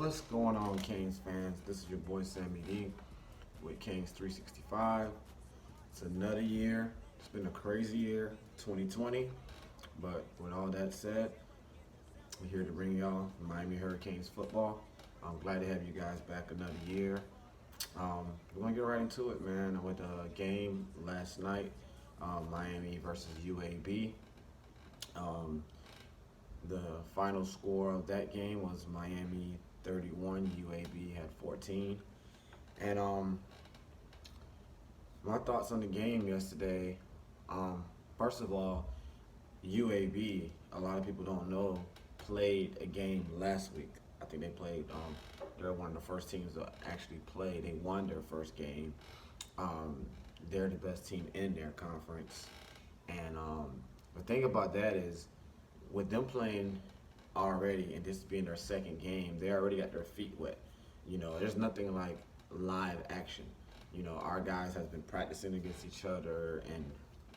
What's going on, Canes fans? This is your boy Sammy D with Canes 365. It's another year. It's been a crazy year, 2020. But with all that said, we're here to bring y'all Miami Hurricanes football. I'm glad to have you guys back another year. We're gonna get right into it, man. With a game last night, Miami versus UAB. Um, the final score of that game was Miami 31, UAB had 14. And my thoughts on the game yesterday. First of all, UAB, a lot of people don't know, played a game last week. I think they played. They're one of the first teams to actually play. They won their first game. Um, they're the best team in their conference. And the thing about that is, with them playing already and this being their second game, they already got their feet wet. There's nothing like live action. Our guys has been practicing against each other and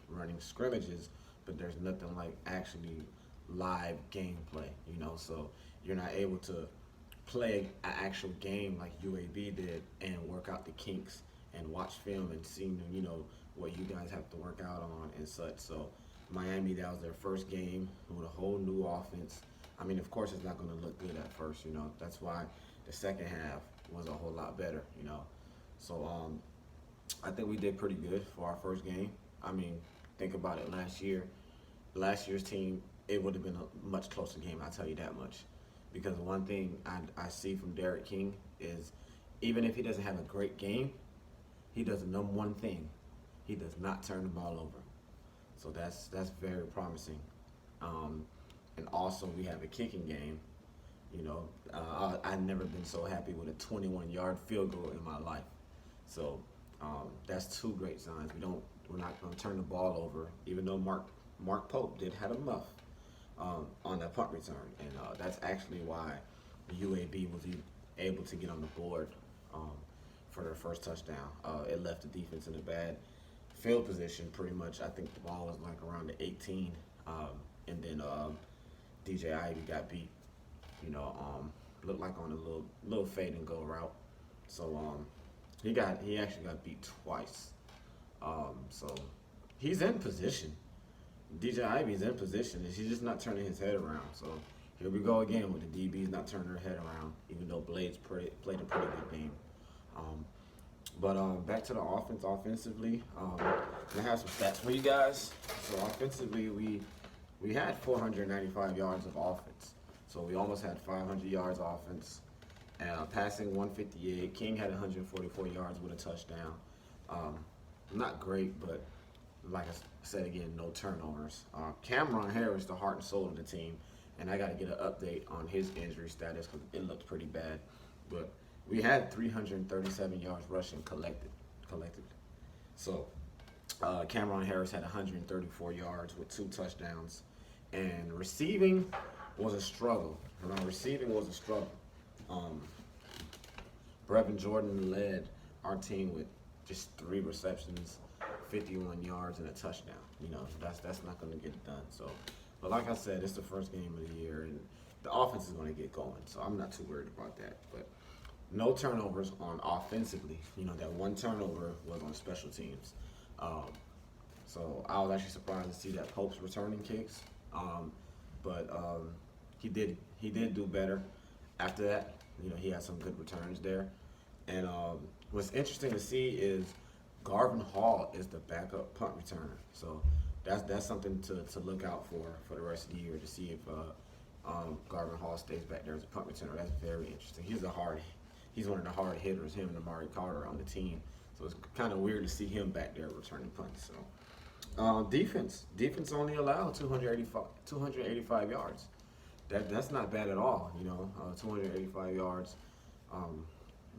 running scrimmages, but there's nothing like actually live gameplay. So you're not able to play an actual game like UAB did and work out the kinks and watch film and see what you guys have to work out on and such. So Miami, that was their first game with a whole new offense. I mean, of course, it's not going to look good at first. That's why the second half was a whole lot better. So I think we did pretty good for our first game. I mean, think about it. Last year's team, it would have been a much closer game. I'll tell you that much. Because one thing I see from Derek King is, even if he doesn't have a great game, he does the number one thing: he does not turn the ball over. So that's very promising. And also we have a kicking game. I've never been so happy with a 21-yard field goal in my life. So that's two great signs. We're not going to turn the ball over, even though Mark Pope did have a muff on that punt return, and that's actually why UAB was able to get on the board for their first touchdown. It left the defense in a bad field position, pretty much. I think the ball was like around the 18, and then DJ Ivy got beat. Looked like on a little fade and go route. So he actually got beat twice. So he's in position. DJ Ivy's in position, and he's just not turning his head around. So here we go again with the DBs not turning their head around, even though Blades played a pretty good game. But back to the offense. Offensively, I have some stats for you guys. So offensively, we had 495 yards of offense. So we almost had 500 yards offense. Passing 158. King had 144 yards with a touchdown. Not great, but like I said again, no turnovers. Cameron Harris, the heart and soul of the team, and I got to get an update on his injury status because it looked pretty bad. But we had 337 yards rushing collectively. So Cameron Harris had 134 yards with 2 touchdowns, and receiving was a struggle. Brevin Jordan led our team with just 3 receptions, 51 yards, and a touchdown. That's not going to get it done. So, but like I said, it's the first game of the year, and the offense is going to get going. So I'm not too worried about that. But no turnovers on offensively. That one turnover was on special teams. So I was actually surprised to see that Pope's returning kicks. But he did do better after that. He had some good returns there. And what's interesting to see is Garvin Hall is the backup punt returner. So that's something to look out for the rest of the year, to see if Garvin Hall stays back there as a punt returner. That's very interesting. He's one of the hard hitters, him and Amari Carter on the team. So it's kind of weird to see him back there returning punts. So defense only allowed 285 yards. That's not bad at all. 285 yards.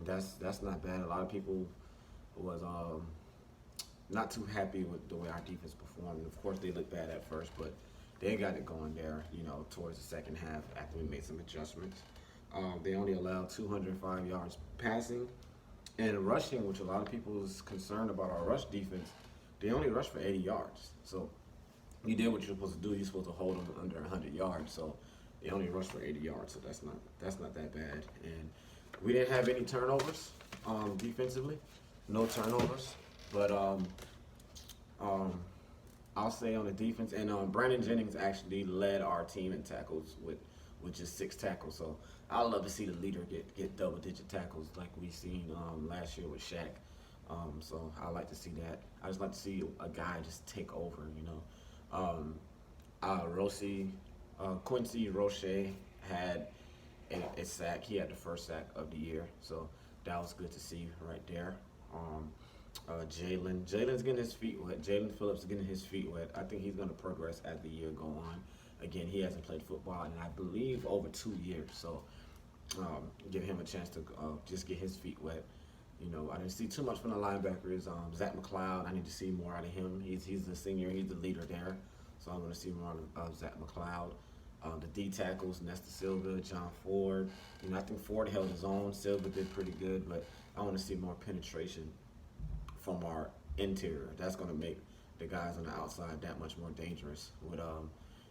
That's not bad. A lot of people was not too happy with the way our defense performed. Of course, they looked bad at first, but they got it going there, towards the second half after we made some adjustments. They only allowed 205 yards passing, and rushing, which a lot of people was concerned about our rush defense. They only rushed for 80 yards. So you did what you're supposed to do. You're supposed to hold them under 100 yards. So They only rushed for 80 yards, so that's not that bad. And we didn't have any turnovers defensively, no turnovers. But um, I'll say on the defense, and Brandon Jennings actually led our team in tackles with just 6 tackles. So I love to see the leader get double-digit tackles like we seen last year with Shaq. So I like to see that. I just like to see a guy just take over, you know. Rossi, Quincy Roche had a sack. He had the first sack of the year, so that was good to see right there. Jalen's getting his feet wet. Jalen Phillips is getting his feet wet. I think he's going to progress as the year go on. Again, he hasn't played football in, I believe, over 2 years, so give him a chance to just get his feet wet. You know, I didn't see too much from the linebackers. Zach McLeod, I need to see more out of him. He's the senior. He's the leader there. So I'm going to see more of Zach McLeod. The D tackles, Nesta Silva, John Ford. You know, I think Ford held his own. Silva did pretty good, but I want to see more penetration from our interior. That's going to make the guys on the outside that much more dangerous with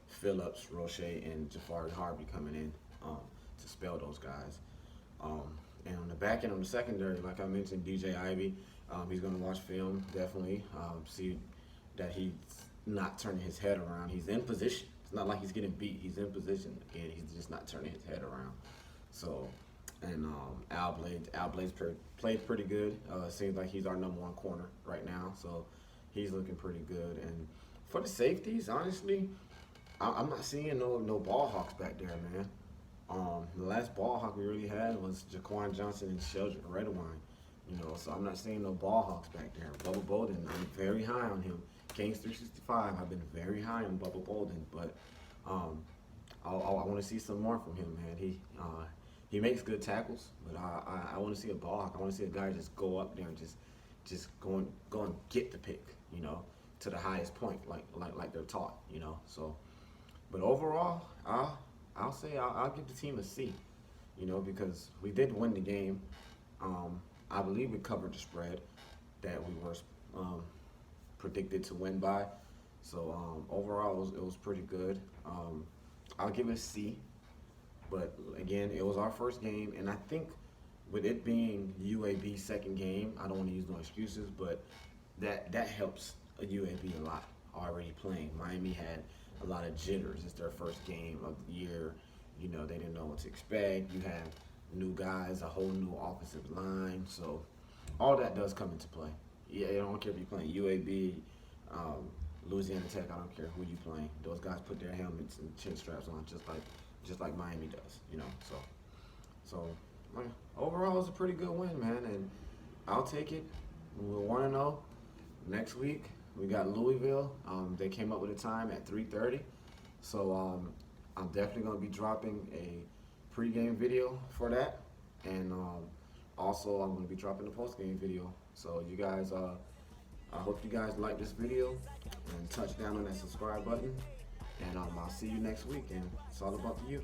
Phillips, Roche, and Jafari Harvey coming in to spell those guys. And on the back end, on the secondary, like I mentioned, DJ Ivy, he's going to watch film, definitely. See that he's not turning his head around. He's in position. It's not like he's getting beat. He's in position. Again, he's just not turning his head around. So, and Al Blades played pretty good. Seems like he's our #1 corner right now. So he's looking pretty good. And for the safeties, honestly, I'm not seeing no ball hawks back there, man. The last ball hawk we really had was Jaquan Johnson and Sheldrick Redwine. You know, so I'm not seeing no ball hawks back there. Bubba Bolden, I'm very high on him. Kings 365, I've been very high on Bubba Bolden, but I want to see some more from him, man. He makes good tackles, but I want to see a ball hawk. I want to see a guy just go up there and just go and get the pick, you know, to the highest point, like they're taught, you know. So, but overall, I'll say I'll give the team a C, you know, because we did win the game. I believe we covered the spread that we were predicted to win by. So overall, it was pretty good. I'll give it a C, but again, it was our first game, and I think with it being UAB's second game, I don't want to use no excuses, but that helps a UAB a lot already playing. Miami had a lot of jitters. It's their first game of the year. You know, they didn't know what to expect. You have new guys, a whole new offensive line. So all that does come into play. Yeah, I don't care if you're playing UAB, Louisiana Tech. I don't care who you playing. Those guys put their helmets and chin straps on just like Miami does. You know, so overall, it's a pretty good win, man, and I'll take it. We're 1-0. Next week we got Louisville. They came up with a time at 3:30, so I'm definitely gonna be dropping a pregame video for that, and also I'm gonna be dropping a postgame video. So you guys, I hope you guys like this video and touch down on that subscribe button, and I'll see you next week. And it's all about you.